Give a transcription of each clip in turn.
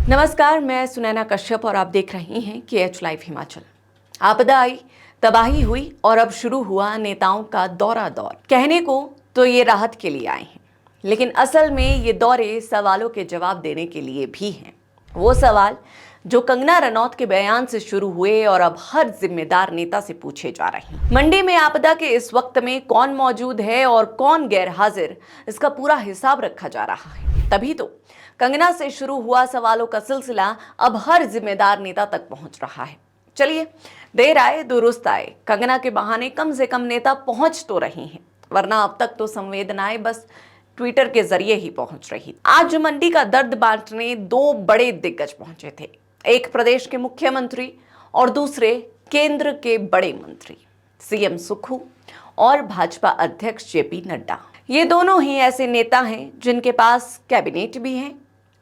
नमस्कार, मैं सुनैना कश्यप और आप देख रही हैं KH लाइव हिमाचल। आपदा आई, तबाही हुई और अब शुरू हुआ नेताओं का दौर। कहने को तो ये राहत के लिए आए हैं, लेकिन असल में ये दौरे सवालों के जवाब देने के लिए भी हैं। वो सवाल जो कंगना रनौत के बयान से शुरू हुए और अब हर जिम्मेदार नेता से पूछे जा रहे हैं। मंडी में आपदा के इस वक्त में कौन मौजूद है और कौन गैर हाजिर, इसका पूरा हिसाब रखा जा रहा है। तभी तो कंगना से शुरू हुआ सवालों का सिलसिला अब हर जिम्मेदार नेता तक पहुंच रहा है। चलिए, देर आए दुरुस्त आए, कंगना के बहाने कम से कम नेता पहुंच तो रहे हैं, वरना अब तक तो संवेदनाएं बस ट्विटर के जरिए ही पहुंच रही। आज मंडी का दर्द बांटने दो बड़े दिग्गज पहुंचे थे, एक प्रदेश के मुख्यमंत्री और दूसरे केंद्र के बड़े मंत्री सीएम सुक्खू और भाजपा अध्यक्ष जेपी नड्डा। ये दोनों ही ऐसे नेता हैं जिनके पास कैबिनेट भी है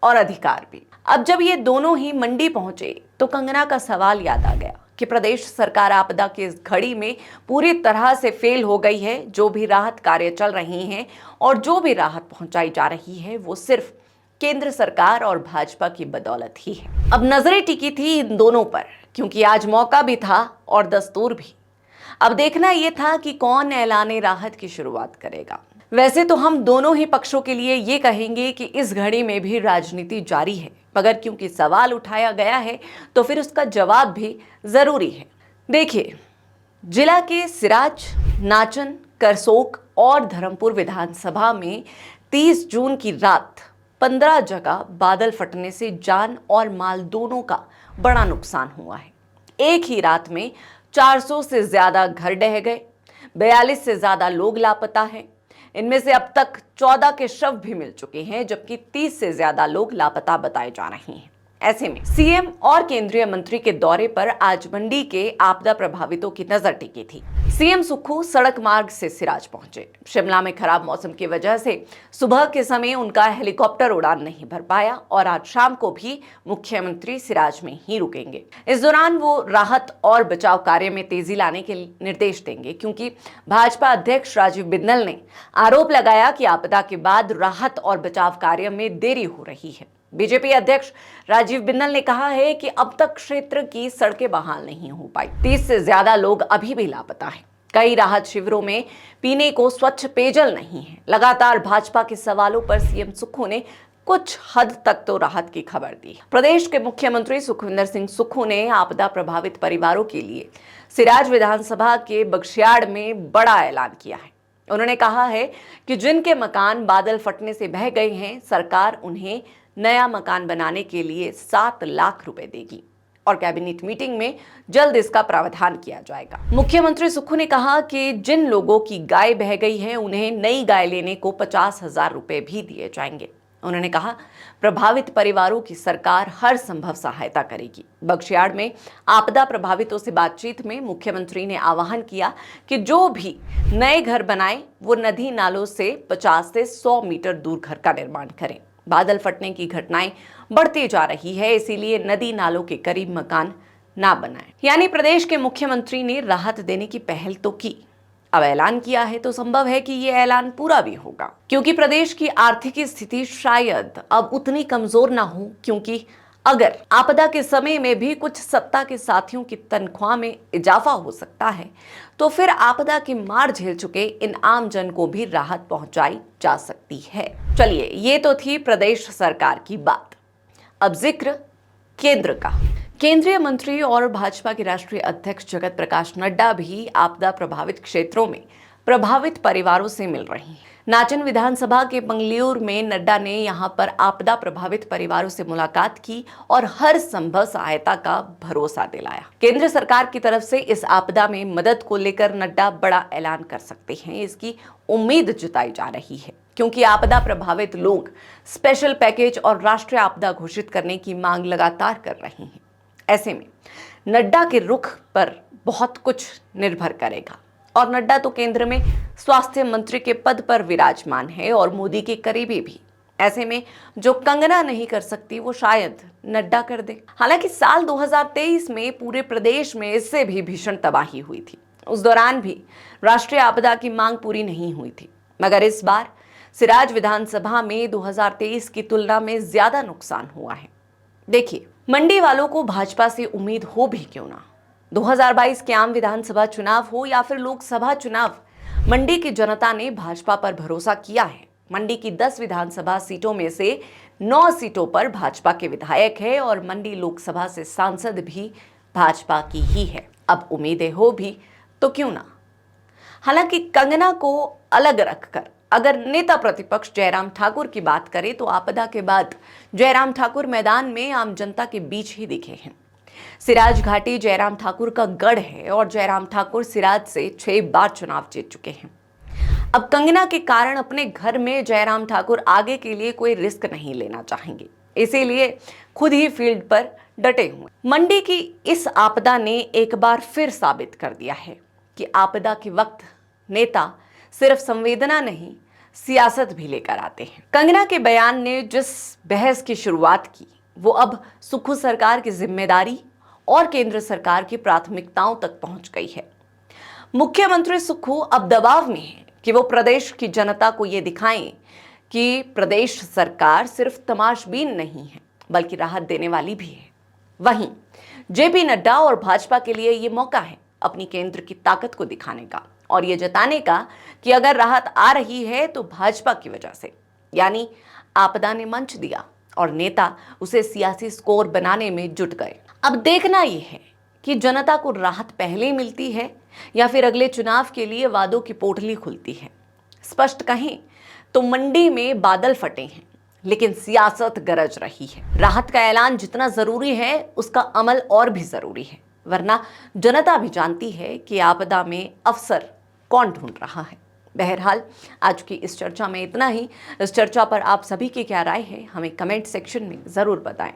और अधिकार भी। अब जब ये दोनों ही मंडी पहुंचे तो कंगना का सवाल याद आ गया कि प्रदेश सरकार आपदा की इस घड़ी में पूरी तरह से फेल हो गई है। जो भी राहत कार्य चल रहे हैं और जो भी राहत पहुंचाई जा रही है वो सिर्फ केंद्र सरकार और भाजपा की बदौलत ही है। अब नजरें टिकी थी इन दोनों पर, क्योंकि आज मौका भी था और दस्तूर भी। अब देखना यह था कि कौन ऐलाने राहत की शुरुआत करेगा। वैसे तो हम दोनों ही पक्षों के लिए ये कहेंगे कि इस घड़ी में भी राजनीति जारी है, मगर क्योंकि सवाल उठाया गया है तो फिर उसका जवाब भी जरूरी है। देखिए, जिला के सिराज, नाचन, करसोक और धर्मपुर विधानसभा में 30 जून की रात 15 जगह बादल फटने से जान और माल दोनों का बड़ा नुकसान हुआ है। एक ही रात में 400 से ज्यादा घर ढह गए, 42 से ज्यादा लोग लापता हैं। इनमें से अब तक 14 के शव भी मिल चुके हैं, जबकि 30 से ज्यादा लोग लापता बताए जा रहे हैं। ऐसे में सीएम और केंद्रीय मंत्री के दौरे पर आज मंडी के आपदा प्रभावितों की नजर टिकी थी। सीएम सुक्खू सड़क मार्ग से सिराज पहुंचे। शिमला में खराब मौसम की वजह से सुबह के समय उनका हेलीकॉप्टर उड़ान नहीं भर पाया और आज शाम को भी मुख्यमंत्री सिराज में ही रुकेंगे। इस दौरान वो राहत और बचाव कार्य में तेजी लाने के निर्देश देंगे, क्योंकि भाजपा अध्यक्ष राजीव बिंदल ने आरोप लगाया कि आपदा के बाद राहत और बचाव कार्य में देरी हो रही है। बीजेपी अध्यक्ष राजीव बिंदल ने कहा है कि अब तक क्षेत्र की सड़कें बहाल नहीं हो पाई। 30 से ज्यादा लोग अभी भी लापता हैं। कई राहत शिविरों में पीने को स्वच्छ पेयजल नहीं है। लगातार भाजपा के सवालों पर सीएम सुक्खू ने कुछ हद तक तो राहत की खबर दी। प्रदेश के मुख्यमंत्री सुखविंदर सिंह सुक्खू ने आपदा प्रभावित परिवारों के लिए सिराज विधानसभा के बख्शियाड़ में बड़ा ऐलान किया है। उन्होंने कहा है कि जिनके मकान बादल फटने से बह गए हैं, सरकार उन्हें नया मकान बनाने के लिए 7 लाख रुपए देगी और कैबिनेट मीटिंग में जल्द इसका प्रावधान किया जाएगा। मुख्यमंत्री सुक्खू ने कहा कि जिन लोगों की गाय बह गई है उन्हें नई गाय लेने को 50,000 रुपए भी दिए जाएंगे। उन्होंने कहा, प्रभावित परिवारों की सरकार हर संभव सहायता करेगी। बख्शियाड़ में आपदा प्रभावितों से बातचीत में मुख्यमंत्री ने आह्वान किया कि जो भी नए घर बनाए वो नदी नालों से 50 से 100 मीटर दूर घर का निर्माण करें। बादल फटने की घटनाएं बढ़ती जा रही है, इसीलिए नदी नालों के करीब मकान ना बनाएं। यानी प्रदेश के मुख्यमंत्री ने राहत देने की पहल तो की, अब ऐलान किया है तो संभव है कि ये ऐलान पूरा भी होगा, क्योंकि प्रदेश की आर्थिक स्थिति शायद अब उतनी कमजोर ना हो। क्योंकि अगर आपदा के समय में भी कुछ सत्ता के साथियों की तनख्वाह में इजाफा हो सकता है, तो फिर आपदा की मार झेल चुके इन आम जन को भी राहत पहुंचाई जा सकती है। चलिए, ये तो थी प्रदेश सरकार की बात। अब जिक्र केंद्र का। केंद्रीय मंत्री और भाजपा के राष्ट्रीय अध्यक्ष जगत प्रकाश नड्डा भी आपदा प्रभावित क्षेत्रों में प्रभावित परिवारों से मिल रही हैं। नाचन विधानसभा के बंगलियूर में नड्डा ने यहां पर आपदा प्रभावित परिवारों से मुलाकात की और हर संभव सहायता का भरोसा दिलाया। केंद्र सरकार की तरफ से इस आपदा में मदद को लेकर नड्डा बड़ा ऐलान कर सकते हैं, इसकी उम्मीद जताई जा रही है, क्योंकि आपदा प्रभावित लोग स्पेशल पैकेज और राष्ट्रीय आपदा घोषित करने की मांग लगातार कर रहे हैं। ऐसे में नड्डा के रुख पर बहुत कुछ निर्भर करेगा और नड्डा तो केंद्र में स्वास्थ्य मंत्री के पद पर विराजमान है और मोदी के करीबी भी। ऐसे में जो कंगना नहीं कर सकती वो शायद नड्डा कर दे। हालांकि साल 2023 में पूरे प्रदेश में इससे भी भीषण तबाही हुई थी। उस दौरान भी राष्ट्रीय आपदा की मांग पूरी नहीं हुई थी, मगर इस बार सिराज विधानसभा में 2023 की तुलना में ज्यादा नुकसान हुआ है। देखिए, मंडी वालों को भाजपा से उम्मीद हो भी क्यों ना, 2022 के आम विधानसभा चुनाव हो या फिर लोकसभा चुनाव, मंडी की जनता ने भाजपा पर भरोसा किया है। मंडी की 10 विधानसभा सीटों में से 9 सीटों पर भाजपा के विधायक है और मंडी लोकसभा से सांसद भी भाजपा की ही है। अब उम्मीदें हो भी तो क्यों ना। हालांकि कंगना को अलग रखकर अगर नेता प्रतिपक्ष जयराम ठाकुर की बात करें तो आपदा के बाद जयराम ठाकुर मैदान में आम जनता के बीच ही दिखे हैं। सिराज घाटी जयराम ठाकुर का गढ़ है और जयराम ठाकुर सिराज से 6 बार चुनाव जीत चुके हैं। अब कंगना के कारण अपने घर में जयराम ठाकुर आगे के लिए कोई रिस्क नहीं लेना चाहेंगे, इसीलिए खुद ही फील्ड पर डटे हुए। मंडी की इस आपदा ने एक बार फिर साबित कर दिया है कि आपदा के वक्त नेता सिर्फ संवेदना नहीं, सियासत भी लेकर आते हैं। कंगना के बयान ने जिस बहस की शुरुआत की वो अब सुक्खू सरकार की जिम्मेदारी और केंद्र सरकार की प्राथमिकताओं तक पहुंच गई है। मुख्यमंत्री सुक्खू अब दबाव में है कि वो प्रदेश की जनता को ये दिखाएं कि प्रदेश सरकार सिर्फ तमाशबीन नहीं है बल्कि राहत देने वाली भी है। वहीं जेपी नड्डा और भाजपा के लिए ये मौका है अपनी केंद्र की ताकत को दिखाने का और ये जताने का कि अगर राहत आ रही है तो भाजपा की वजह से, यानी आपदा ने मंच दिया और नेता उसे सियासी स्कोर बनाने में जुट गए। अब देखना यह है कि जनता को राहत पहले मिलती है या फिर अगले चुनाव के लिए वादों की पोटली खुलती है। स्पष्ट कहें तो मंडी में बादल फटे हैं लेकिन सियासत गरज रही है। राहत का ऐलान जितना जरूरी है उसका अमल और भी जरूरी है, वरना जनता भी जानती है कि आपदा में अवसर कौन ढूंढ रहा है। बहरहाल आज की इस चर्चा में इतना ही। इस चर्चा पर आप सभी की क्या राय है हमें कमेंट सेक्शन में जरूर बताएं।